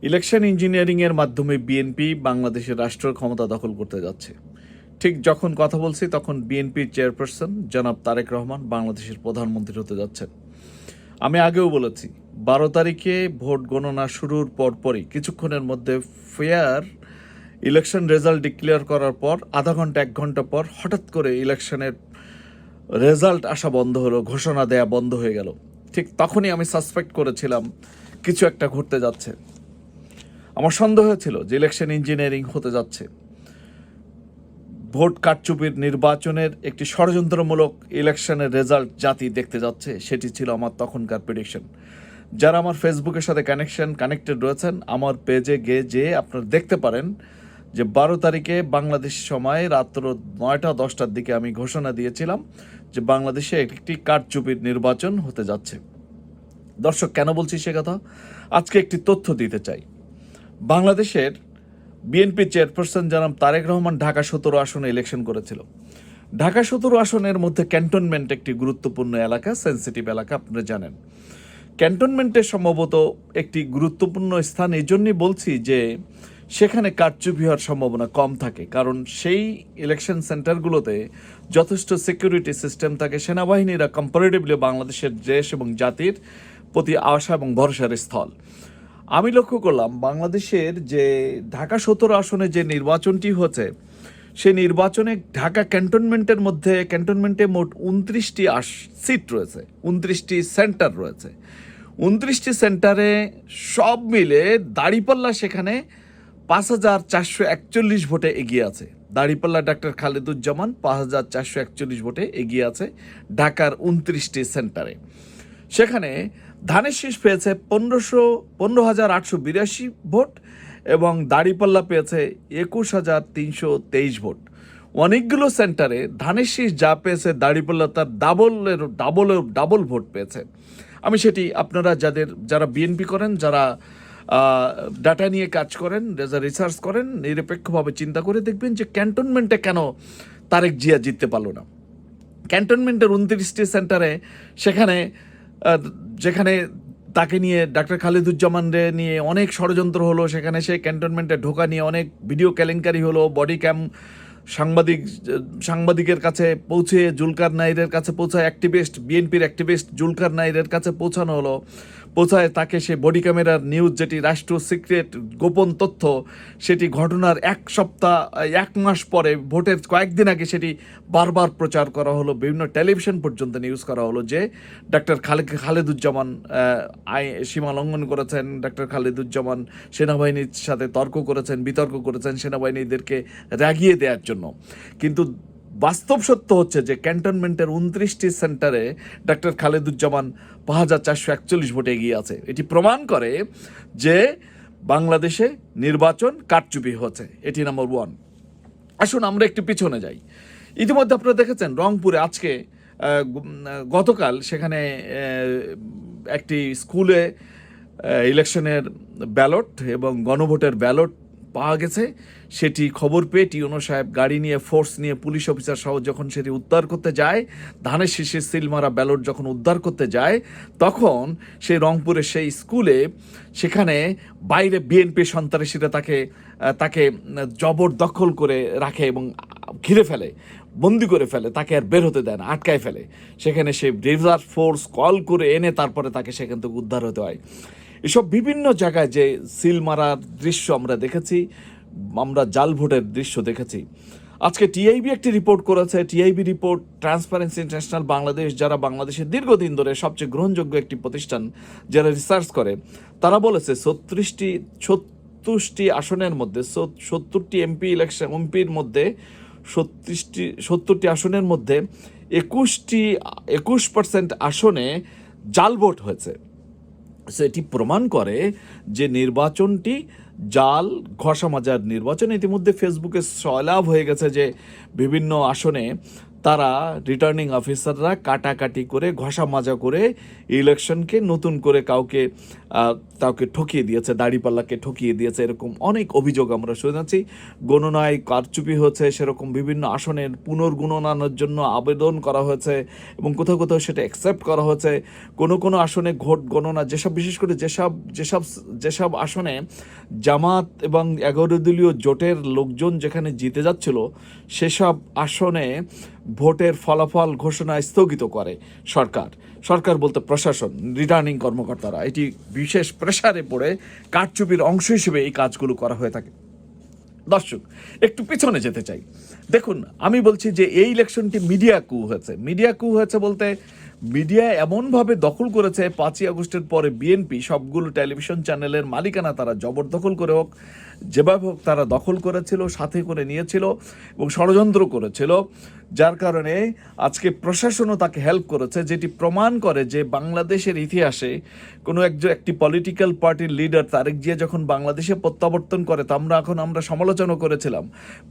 Election ইঞ্জিনিয়ারিংয়ের মাধ্যমে BNP বাংলাদেশের রাষ্ট্র ক্ষমতা দখল করতে যাচ্ছে। ঠিক যখন কথা বলছি তখন বিএনপির চেয়ারপারসন জনাব তারেক রহমান বাংলাদেশের প্রধানমন্ত্রী হতে যাচ্ছেন। আমি আগেও বলেছি 12 তারিখে ভোট গণনা শুরুর পরপরই কিছুক্ষণের মধ্যে ফেয়ার ইলেকশন রেজাল্ট ডিক্লেয়ার করার পর আধা ঘন্টা 1 ঘন্টা পর হঠাৎ করে ইলেকশনের রেজাল্ট আসা বন্ধ হলো, ঘোষণা দেয়া বন্ধ হয়ে গেল। ঠিক তখনই আমি সাসপেক্ট করেছিলাম কিছু একটা ঘটতে যাচ্ছে। আমার সন্দেহ ছিল যে ইলেকশন ইঞ্জিনিয়ারিং হতে যাচ্ছে, ভোট কারচুপির নির্বাচনের একটি ষড়যন্ত্রমূলক ইলেকশনের রেজাল্ট জাতি দেখতে যাচ্ছে। সেটি ছিল আমার তখনকার প্রেডিকশন। যারা আমার ফেসবুকের সাথে কানেক্টেড রয়েছেন, আমার পেজে গিয়ে আপনারা দেখতে পারেন যে 12 তারিখে বাংলাদেশ সময় রাত্র 9টা-10টার দিকে আমি ঘোষণা দিয়েছিলাম যে বাংলাদেশে একটি কারচুপির নির্বাচন হতে যাচ্ছে। দর্শক, কেন বলছি সে কথা? আজকে একটি তথ্য দিতে চাই। বাংলাদেশের বিএনপি চেয়ারপারসন জনাব তারেক রহমান ঢাকা 17 আসনে ইলেকশন করেছিল। ঢাকা 17 আসনের মধ্যে ক্যান্টনমেন্ট একটি গুরুত্বপূর্ণ এলাকা, সেন্সিটিভ এলাকা, আপনারা জানেন। ক্যান্টনমেন্টে সম্ভবত একটি গুরুত্বপূর্ণ স্থান এই জন্যই বলছি যে সেখানে কারচুপি হওয়ার সম্ভাবনা কম থাকে, কারণ সেই ইলেকশন সেন্টারগুলোতে যথেষ্ট সিকিউরিটি সিস্টেম থাকে। সেনাবাহিনীরা কম্পারেটিভলি বাংলাদেশের দেশ এবং জাতির প্রতি আশা এবং ভরসার স্থল। আমি লক্ষ্য করলাম বাংলাদেশের যে ঢাকা 17 আসনে যে নির্বাচনটি হচ্ছে, সেই নির্বাচনে ঢাকা ক্যান্টনমেন্টে মোট 29টি সিট রয়েছে, 29টি সেন্টার রয়েছে। 29টি সেন্টারে সব মিলে দাঁড়িপাল্লা সেখানে 5,441 ভোটে এগিয়ে আছে। দাঁড়িপাল্লা ডাক্তার খালেদুজ্জামান 5,441 ভোটে এগিয়ে আছে ঢাকার 29টি সেন্টারে। সেখানে ধানের শীষ পেয়েছে 15,882 ভোট এবং দাঁড়িপাল্লা পেয়েছে 21,323 ভোট। অনেকগুলো সেন্টারে ধানের শীষ যা পেয়েছে দাঁড়িপাল্লা তার ডাবল ভোট পেয়েছে। আমি সেটি আপনারা যারা বিএনপি করেন, যারা ডাটা নিয়ে কাজ করেন, যারা রিসার্চ করেন, নিরপেক্ষভাবে চিন্তা করে দেখবেন যে ক্যান্টনমেন্টে কেন তারেক জিয়া জিততে পারলো না। ক্যান্টনমেন্টের 29টি সেন্টারে যেখানে তাকে নিয়ে ডাক্তার খালেদুজ্জামানরে নিয়ে অনেক ষড়যন্ত্র হলো, সেখানে সে ক্যান্টনমেন্টে ঢোকা নিয়ে অনেক ভিডিও কেলেঙ্কারি হলো, বডি ক্যাম সাংবাদিকের কাছে পৌঁছে জুলকার নাইরের কাছে পৌঁছায়, বিএনপির অ্যাক্টিভিস্ট জুলকার নাইরের কাছে পৌঁছানো হলো। পৌঁছায় তাকে সে বডি ক্যামেরার নিউজ, যেটি রাষ্ট্র সিক্রেট গোপন তথ্য, সেটি ঘটনার 1 মাস পরে ভোটের কয়েকদিন আগে সেটি বারবার প্রচার করা হলো, বিভিন্ন টেলিভিশন পর্যন্ত নিউজ করা হলো যে ডাক্তার খালেদুজ্জামান সীমা লঙ্ঘন করেছেন, ডাক্তার খালেদুজ্জামান সেনাবাহিনীর সাথে বিতর্ক করেছেন সেনাবাহিনীদেরকে রাগিয়ে দেওয়ার জন্য। কিন্তু বাস্তব সত্য হচ্ছে যে ক্যান্টনমেন্টের 29টি সেন্টারে ডাক্তার খালেদুজ্জামান 5,441 ভোটে এগিয়ে আছে। এটি প্রমাণ করে যে বাংলাদেশে নির্বাচন কারচুপি হচ্ছে। এটি নাম্বার 1। আসুন আমরা একটু পিছনে যাই। ইতিমধ্যে আপনারা দেখেছেন রংপুরে আজকে গতকাল সেখানে একটি স্কুলে ইলেকশনের ব্যালট এবং গণভোটের ব্যালট পাওয়া গেছে। সেটি খবর পেয়ে টিউনো সাহেব গাড়ি নিয়ে, ফোর্স নিয়ে, পুলিশ অফিসার সহ যখন সেটি উদ্ধার করতে যায়, ধানের শীষে সিলমারা ব্যালট যখন উদ্ধার করতে যায়, তখন সেই রংপুরের সেই স্কুলে সেখানে বাইরে বিএনপি সন্ত্রাসীরা তাকে জবরদখল করে রাখে এবং ঘিরে ফেলে, বন্দি করে ফেলে, তাকে আর বের হতে দেয় না, আটকায় ফেলে। সেখানে সে রিজার্ভ ফোর্স কল করে এনে তারপরে তাকে সেখান থেকে উদ্ধার হতে হয়। এসব বিভিন্ন জায়গায় যে সিল মারার দৃশ্য আমরা দেখেছি, আমরা জাল ভোটের দৃশ্য দেখেছি। আজকে টিআইবি একটি রিপোর্ট করেছে। TIB report, transparency international Bangladesh, যারা বাংলাদেশের দীর্ঘদিন ধরে সবচেয়ে গ্রহণযোগ্য একটি প্রতিষ্ঠান, যারা রিসার্চ করে, তারা বলেছে 70টি আসনের মধ্যে 70টি এমপির মধ্যে 70টি আসনের মধ্যে 21% আসনে জাল ভোট হয়েছে। সেটি প্রমাণ করে যে নির্বাচনটি জাল, ঘষা মাজার নির্বাচন। ইতিমধ্যে ফেসবুকে সয়লাভ হয়ে গেছে যে বিভিন্ন আসনে তারা রিটার্নিং অফিসাররা কাটাকাটি করে ঘষা মাজা করে ইলেকশনকে নতুন করে কাউকে ঠকিয়ে দিয়েছে, দাড়িপাল্লাকে ঠকিয়ে দিয়েছে, এরকম অনেক অভিযোগ আমরা শুনেছি। গণনায় কারচুপি হয়েছে, সেরকম বিভিন্ন আসনের পুনর্গণনার জন্য আবেদন করা হয়েছে এবং কোথাও কোথাও সেটা অ্যাকসেপ্ট করা হয়েছে। কোনো কোনো আসনে ভোট গণনা বিশেষ করে যেসব আসনে জামাত এবং 11 দলীয় জোটের লোকজন যেখানে জিতে যাচ্ছিল, সেসব আসনে ভোটের ফলাফল ঘোষণা স্থগিত করে সরকার বলতে প্রশাসন, রিটার্নিং কর্মকর্তারা। এটি বিশেষ প্রেসারে পড়ে কারচুপির অংশ হিসেবে এই কাজগুলো করা হয়ে থাকে। দর্শক, একটু পিছনে যেতে চাই। দেখুন, আমি বলছি যে এই ইলেকশনটি মিডিয়া কু হয়েছে বলতে মিডিয়া এমনভাবে দখল করেছে 5ই আগস্টের পরে বিএনপি সবগুলো টেলিভিশন চ্যানেলের মালিকানা তারা জবরদখল করে হোক, যেভাবে হোক তারা দখল করেছিল, সাথে করে নিয়েছিল এবং ষড়যন্ত্র করেছিল, যার কারণে আজকে প্রশাসনও তাকে হেল্প করেছে, যেটি প্রমাণ করে যে বাংলাদেশের ইতিহাসে কোনো একটি পলিটিক্যাল পার্টির লিডার তারেক জিয়া যখন বাংলাদেশে প্রত্যাবর্তন করে, তা আমরা সমালোচনা করেছিলাম,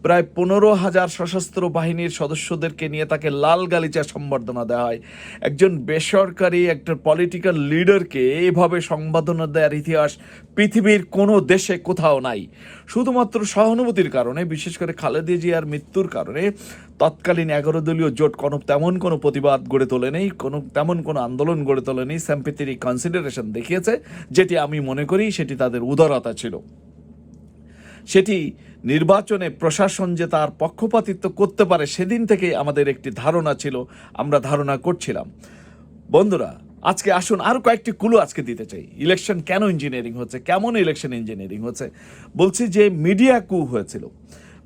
প্রায় 15,000 সশস্ত্র বাহিনীর সদস্যদেরকে নিয়ে তাকে লাল গালিচা সম্বর্ধনা দেওয়া হয়। একজন বেসরকারি একটা পলিটিক্যাল লিডারকে এভাবে সম্বর্ধনা দেওয়ার ইতিহাস পৃথিবীর কোনো দেশে কোথাও নাই। শুধুমাত্র সহানুভূতির কারণে, বিশেষ করে খালেদা জিয়ার মৃত্যুর কারণে তৎকালীন 11 দলীয় জোট তেমন কোনো প্রতিবাদ গড়ে তোলে নেই, তেমন কোনো আন্দোলন গড়ে তোলে নেই, সিম্প্যাথি কনসিডারেশন দেখিয়েছে, যেটি আমি মনে করি সেটি তাদের উদারতা ছিল। সেটি নির্বাচনে প্রশাসন যে তার পক্ষপাতিত্ব করতে পারে সেদিন থেকেই আমাদের একটি ধারণা ছিল, আমরা ধারণা করছিলাম। বন্ধুরা, আজকে আসুন আরও কয়েকটি ক্লু আজকে দিতে চাই। ইলেকশন কেন ইঞ্জিনিয়ারিং হচ্ছে, কেমন ইলেকশন ইঞ্জিনিয়ারিং হচ্ছে? বলছি যে মিডিয়া কু হয়েছিল।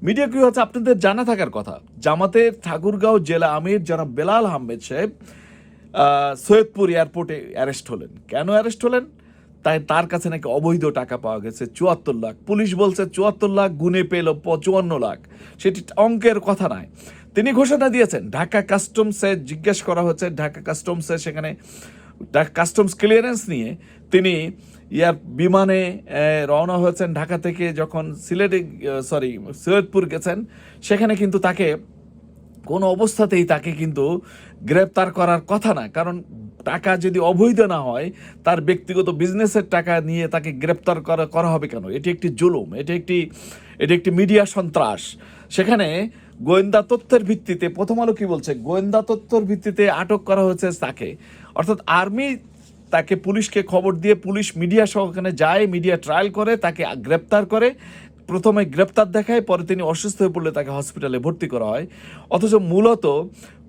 মিডিয়া কু হচ্ছে আপনাদের জানা থাকার কথা। জামাতের ঠাকুরগাঁও জেলা আমির জনাব বেলাল আহমেদ সাহেব সৈয়দপুর এয়ারপোর্টে অ্যারেস্ট হলেন। কেন অ্যারেস্ট হলেন? তার কাছে নাকি অবৈধ টাকা পাওয়া গেছে 74 লাখ। পুলিশ বলছে 74 লাখ, গুনে পেল 55 লাখ। সেটি অঙ্কের কথা নয়। তিনি ঘোষণা দিয়েছেন। ঢাকা কাস্টমসে জিজ্ঞেস করা হচ্ছে, ঢাকা কাস্টমসে সেখানে কাস্টমস ক্লিয়ারেন্স নিয়ে তিনি বিমানে রওনা হয়েছেন ঢাকা থেকে, যখন সৈয়দপুর গেছেন, সেখানে কিন্তু তাকে কোনো অবস্থাতেই তাকে কিন্তু গ্রেপ্তার করার কথা না। কারণ টাকা যদি অবৈধ না হয়, তার ব্যক্তিগত বিজনেসের টাকা নিয়ে তাকে গ্রেপ্তার করা হবে কেন? এটি একটি জুলুম, এটি একটি মিডিয়া সন্ত্রাস। সেখানে গোয়েন্দা তথ্যের ভিত্তিতে, প্রথম আলো কি বলছে, গোয়েন্দা তথ্যের ভিত্তিতে আটক করা হয়েছে তাকে। অর্থাৎ আর্মি তাকে পুলিশকে খবর দিয়ে, পুলিশ মিডিয়া সহ ওখানে যায়, মিডিয়া ট্রায়াল করে, তাকে গ্রেপ্তার করে। প্রথমে গ্রেপ্তার দেখায়, পরে তিনি অসুস্থ হয়ে পড়লে তাকে হসপিটালে ভর্তি করা হয়। অথচ মূলত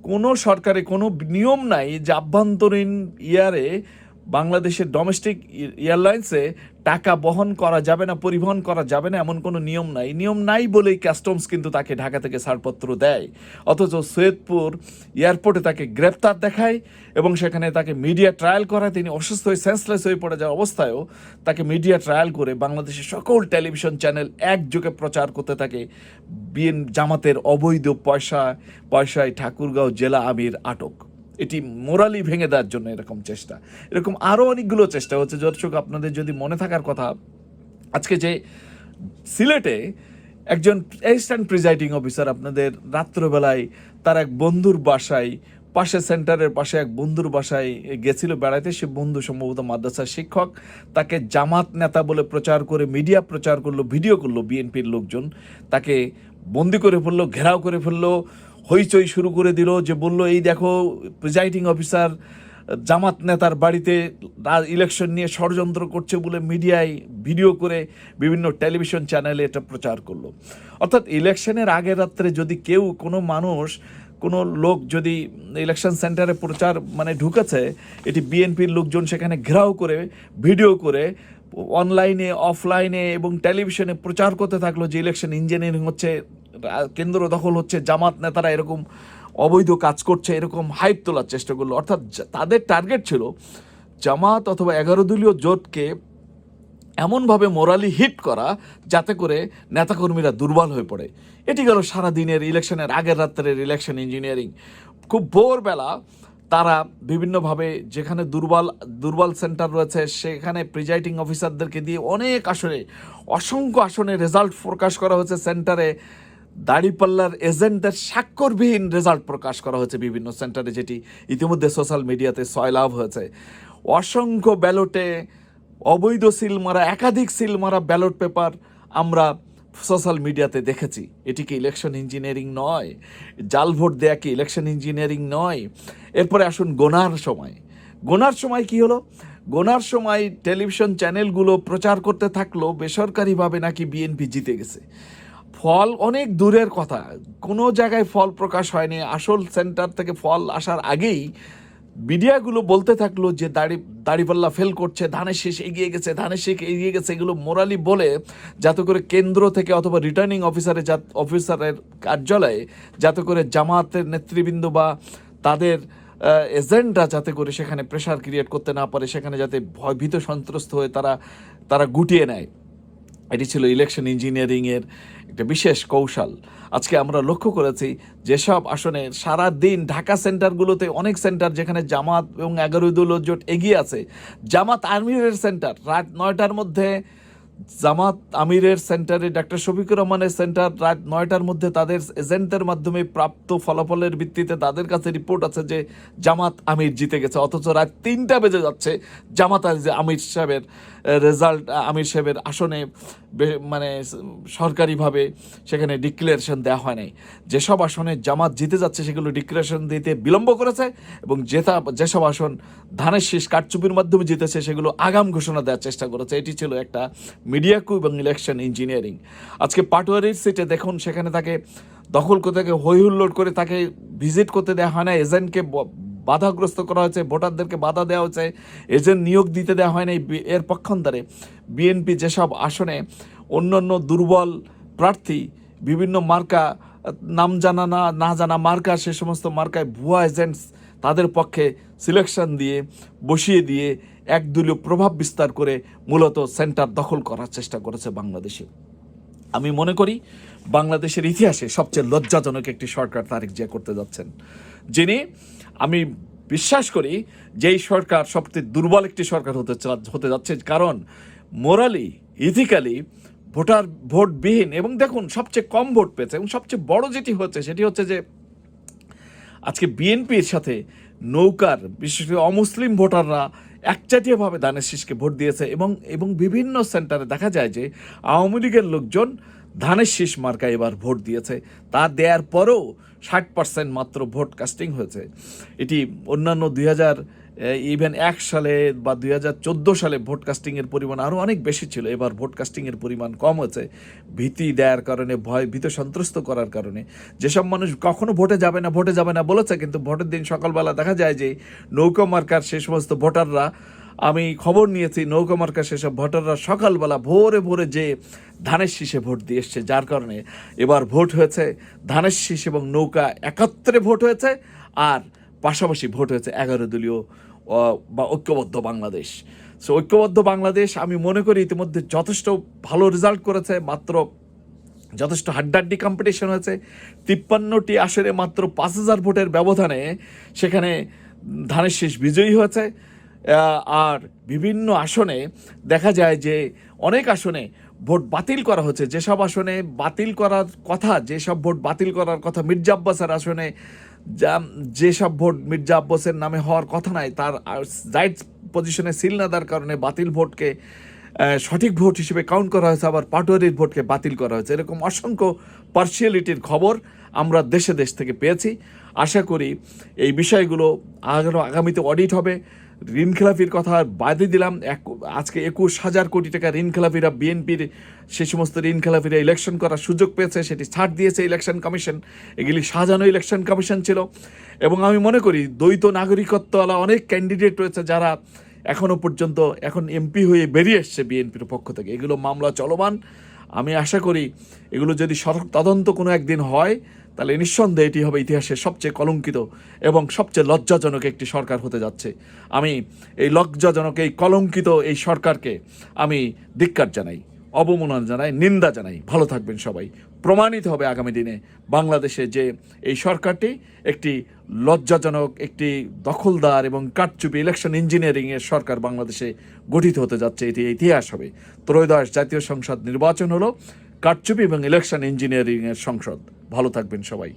কোনো সরকারে কোনো নিয়ম নাই যে আভ্যন্তরীণ বাংলাদেশের ডোমেস্টিক এয়ারলাইন্সে টাকা বহন করা যাবে না, পরিবহন করা যাবে না, এমন কোনো নিয়ম নাই বলেই কাস্টমস কিন্তু তাকে ঢাকা থেকে ছাড়পত্র দেয়। অথচ সৈয়দপুর এয়ারপোর্টে তাকে গ্রেপ্তার দেখায় এবং সেখানে তাকে মিডিয়া ট্রায়াল করায়। তিনি অসুস্থ হয়ে সেন্সলেস হয়ে পড়ে যাওয়ার অবস্থায়ও তাকে মিডিয়া ট্রায়াল করে বাংলাদেশের সকল টেলিভিশন চ্যানেল একযোগে প্রচার করতে থাকে জামাতের অবৈধ পয়সায় ঠাকুরগাঁও জেলা আমির আটক। এটি মোরালি ভেঙে দেওয়ার জন্য এরকম চেষ্টা, এরকম আরও অনেকগুলো চেষ্টা হচ্ছে। দর্শক, আপনাদের যদি মনে থাকার কথা, আজকে যে সিলেটে একজন অ্যাসিস্ট্যান্ট প্রিজাইডিং অফিসার আপনাদের রাত্রবেলায় তার এক বন্ধুর বাসায়, সেন্টারের পাশে এক বন্ধুর বাসায় গেছিল বেড়াইতে। সে বন্ধু সম্ভবত মাদ্রাসার শিক্ষক। তাকে জামাত নেতা বলে প্রচার করে, মিডিয়া প্রচার করলো, ভিডিও করলো বিএনপির লোকজন, তাকে বন্দি করে ফেললো, ঘেরাও করে ফেললো, হইচই শুরু করে দিল, যে বলল এই দেখো প্রিজাইডিং অফিসার জামাত নেতার বাড়িতে ইলেকশন নিয়ে ষড়যন্ত্র করছে বলে মিডিয়ায় ভিডিও করে বিভিন্ন টেলিভিশন চ্যানেলে এটা প্রচার করলো। অর্থাৎ ইলেকশনের আগের রাত্রে যদি কোনো লোক যদি ইলেকশন সেন্টারে ঢুকেছে, এটি বিএনপির লোকজন সেখানে ঘেরাও করে, ভিডিও করে, অনলাইনে, অফলাইনে এবং টেলিভিশনে প্রচার করতে থাকলো যে ইলেকশন ইঞ্জিনিয়ারিং হচ্ছে, কেন্দ্র দখল হচ্ছে, জামাত নেতারা এরকম অবৈধ কাজ করছে, এরকম হাইপ তোলার চেষ্টা করলো। অর্থাৎ তাদের টার্গেট ছিল জামাত অথবা 11 দলীয় জোটকে এমনভাবে মোরালি হিট করা যাতে করে নেতাকর্মীরা দুর্বল হয়ে পড়ে। এটি গেল সারাদিনের ইলেকশনের আগের রাত্রের ইলেকশন ইঞ্জিনিয়ারিং। খুব ভোরবেলা তারা বিভিন্নভাবে যেখানে দুর্বল সেন্টার রয়েছে সেখানে প্রিজাইডিং অফিসারদেরকে দিয়ে অনেক আসনে, অসংখ্য আসনে রেজাল্ট প্রকাশ করা হয়েছে। সেন্টারে দাড়িপাল্লার এজেন্টদের স্বাক্ষরবিহীন রেজাল্ট প্রকাশ করা হয়েছে বিভিন্ন সেন্টারে, যেটি ইতিমধ্যে সোশ্যাল মিডিয়াতে সয়লাভ হয়েছে। অসংখ্য ব্যালটে অবৈধ সিল মারা, একাধিক সিল মারা ব্যালট পেপার আমরা সোশ্যাল মিডিয়াতে দেখেছি। এটি কি ইলেকশন ইঞ্জিনিয়ারিং নয়? জাল ভোট দেয়া কি ইলেকশন ইঞ্জিনিয়ারিং নয়? এরপরে আসুন গোনার সময় কি হলো? গোনার সময় টেলিভিশন চ্যানেলগুলো প্রচার করতে থাকলো বেসরকারিভাবে নাকি বিএনপি জিতে গেছে। ফল অনেক দূরের কথা, কোনো জায়গায় ফল প্রকাশ হয়নি। আসল সেন্টার থেকে ফল আসার আগেই মিডিয়াগুলো বলতে থাকলো যে দাড়িপাল্লা ফেল করছে, ধানের শীষ এগিয়ে গেছে, ধানের শীষ এগিয়ে গেছে, এগুলো মোরালি বলে যাতে করে কেন্দ্র থেকে অথবা রিটার্নিং অফিসারের কার্যালয়ে যাতে করে জামাতের নেতৃবৃন্দ বা তাদের এজেন্টরা যাতে করে সেখানে প্রেশার ক্রিয়েট করতে না পারে, সেখানে যাতে ভীত সন্ত্রস্ত হয়ে তারা গুটিয়ে নেয়। এটি ছিল ইলেকশন ইঞ্জিনিয়ারিংয়ের একটা বিশেষ কৌশল। আজকে আমরা লক্ষ্য করেছি যেসব আসনে সারা দিন ঢাকা সেন্টারগুলোতে অনেক সেন্টার যেখানে জামাত এবং 11 দলীয় জোট এগিয়ে আছে, জামাত আমিরের সেন্টার রাত 9টার মধ্যে, জামাত আমিরের সেন্টারে ডাক্তার শফিকুর রহমানের সেন্টার রাত 9টার মধ্যে তাদের এজেন্টের মাধ্যমে প্রাপ্ত ফলাফলের ভিত্তিতে তাদের কাছে রিপোর্ট আছে যে জামাত আমির জিতে গেছে, অথচ রাত 3টা বেজে যাচ্ছে জামাত আমির সাহেবের রেজাল্ট, আমির সাহেবের আসনে মানে সরকারিভাবে সেখানে ডিক্লারেশন দেওয়া হয় নাই। যেসব আসনে জামাত জিতে যাচ্ছে সেগুলো ডিক্লারেশন দিতে বিলম্ব করেছে, এবং যেসব আসন ধানের শীষ কারচুপির মাধ্যমে জিতেছে সেগুলো আগাম ঘোষণা দেওয়ার চেষ্টা করেছে। এটি ছিল একটা মিডিয়া কু এবং ইলেকশন ইঞ্জিনিয়ারিং। আজকে পাটোয়ারির সিটে দেখুন, সেখানে তাকে দখল করতে, হই হুল্লোড় করে তাকে ভিজিট করতে দেওয়া হয় না, এজেন্টকে বাধাগ্রস্ত করা হয়েছে, ভোটারদেরকে বাধা দেওয়া হয়েছে, এজেন্ট নিয়োগ দিতে দেওয়া হয় না। এর পক্ষান্তরে বিএনপি যেসব আসনে অন্যান্য দুর্বল প্রার্থী, বিভিন্ন মার্কা, নাম জানা না জানা মার্কা, সে সমস্ত মার্কায় ভুয়া এজেন্টস তাদের পক্ষে সিলেকশন দিয়ে বসিয়ে দিয়ে একদলীয় প্রভাব বিস্তার করে মূলত সেন্টার দখল করার চেষ্টা করেছে বাংলাদেশে। আমি মনে করি বাংলাদেশের ইতিহাসে সবচেয়ে লজ্জাজনক একটি সরকার তারেক জিয়া করতে যাচ্ছেন, যিনি, আমি বিশ্বাস করি যে এই সরকার সবচেয়ে দুর্বল একটি সরকার হতে যাচ্ছে। কারণ মোরালি, ইথিক্যালি ভোটবিহীন, এবং দেখুন সবচেয়ে কম ভোট পেয়েছে, এবং সবচেয়ে বড় যেটি হচ্ছে সেটি হচ্ছে যে আজকে বিএনপির সাথে নৌকার বিশেষ করে অমুসলিম ভোটাররা একচাটিয়াভাবে ধানের শীষকে ভোট দিয়েছে, এবং বিভিন্ন সেন্টারে দেখা যায় যে আওয়ামী লীগের লোকজন ধানের শীষ মার্কায় এবার ভোট দিয়েছে। তা দেওয়ার পরেও 60% মাত্র ভোট কাস্টিং হয়েছে। এটি অন্যান্য 2001 সালে বা 2014 সালে ভোট কাস্টিংয়ের পরিমাণ আরও অনেক বেশি ছিল। এবার ভোট কাস্টিংয়ের পরিমাণ কম হয়েছে, ভীতি দেওয়ার কারণে, ভীত সন্ত্রস্ত করার কারণে। যেসব মানুষ কখনো ভোটে যাবে না বলেছে, কিন্তু ভোটের দিন সকালবেলা দেখা যায় যে নৌকা মার্কার সে সমস্ত ভোটাররা, আমি খবর নিয়েছি, নৌকা মার্কার সেসব ভোটাররা সকালবেলা ভোরে যে ধানের শীষে ভোট দিয়ে এসছে, যার কারণে এবার ভোট হয়েছে ধানের শীষ এবং নৌকা একত্রে ভোট হয়েছে, আর পাশাপাশি ভোট হয়েছে 11 দলীয় বা ঐক্যবদ্ধ বাংলাদেশ। সো ঐক্যবদ্ধ বাংলাদেশ আমি মনে করি ইতিমধ্যে যথেষ্ট ভালো রেজাল্ট করেছে। মাত্র যথেষ্ট হাড্ডাহাড্ডি কম্পিটিশন হয়েছে। 53টি আসনে মাত্র 5000 ভোটের ব্যবধানে সেখানে ধানের শীষ বিজয়ী হয়েছে। আর বিভিন্ন আসনে দেখা যায় যে অনেক আসনে ভোট বাতিল করা হচ্ছে। যেসব আসনে বাতিল করার কথা, যেসব ভোট বাতিল করার কথা মির্জা আব্বাসের আসনে, যেসব ভোট মির্জা আব্বাসের নামে হওয়ার কথা নাই, তার রাইট পজিশনে সিল না দেওয়ার কারণে বাতিল ভোটকে সঠিক ভোট হিসেবে কাউন্ট করা হয়েছে, আবার পাটোয়ারির ভোটকে বাতিল করা হয়েছে। এরকম অসংখ্য পার্সিয়ালিটির খবর আমরা দেশ থেকে পেয়েছি। আশা করি এই বিষয়গুলো আগামীতে অডিট হবে। ঋণ খেলাপির কথা বাদই দিলাম, আজকে 21,000 কোটি টাকা ঋণ খেলাপিরা, বিএনপির সে সমস্ত ঋণ খেলাপিরা ইলেকশন করার সুযোগ পেয়েছে, সেটি ছাড় দিয়েছে ইলেকশন কমিশন। এগুলি সাজানো ইলেকশন কমিশন ছিল, এবং আমি মনে করি দ্বৈত নাগরিকত্বওয়ালা অনেক ক্যান্ডিডেট রয়েছে যারা এখনও পর্যন্ত এখন এমপি হয়ে বেরিয়ে এসছে বিএনপির পক্ষ থেকে। এগুলো মামলা চলমান। আমি আশা করি এগুলো যদি সঠিক তদন্ত কোনো একদিন হয়, তাহলে নিঃসন্দেহে এটি হবে ইতিহাসের সবচেয়ে কলঙ্কিত এবং সবচেয়ে লজ্জাজনক একটি সরকার হতে যাচ্ছে। আমি এই লজ্জাজনক, এই কলঙ্কিত এই সরকারকে আমি ধিক্কার জানাই, অবমাননা জানাই, নিন্দা জানাই। ভালো থাকবেন সবাই। প্রমাণিত হবে আগামী দিনে বাংলাদেশে যে এই সরকারটি একটি লজ্জাজনক, একটি দখলদার এবং কারচুপি ইলেকশন ইঞ্জিনিয়ারিংয়ের সরকার বাংলাদেশে গঠিত হতে যাচ্ছে। এটি ইতিহাস হবে। ত্রয়োদশ জাতীয় সংসদ নির্বাচন হলো, কারচুপি এবং ইলেকশন ইঞ্জিনিয়ারিংয়ের সংসদ। ভালো থাকবেন সবাই।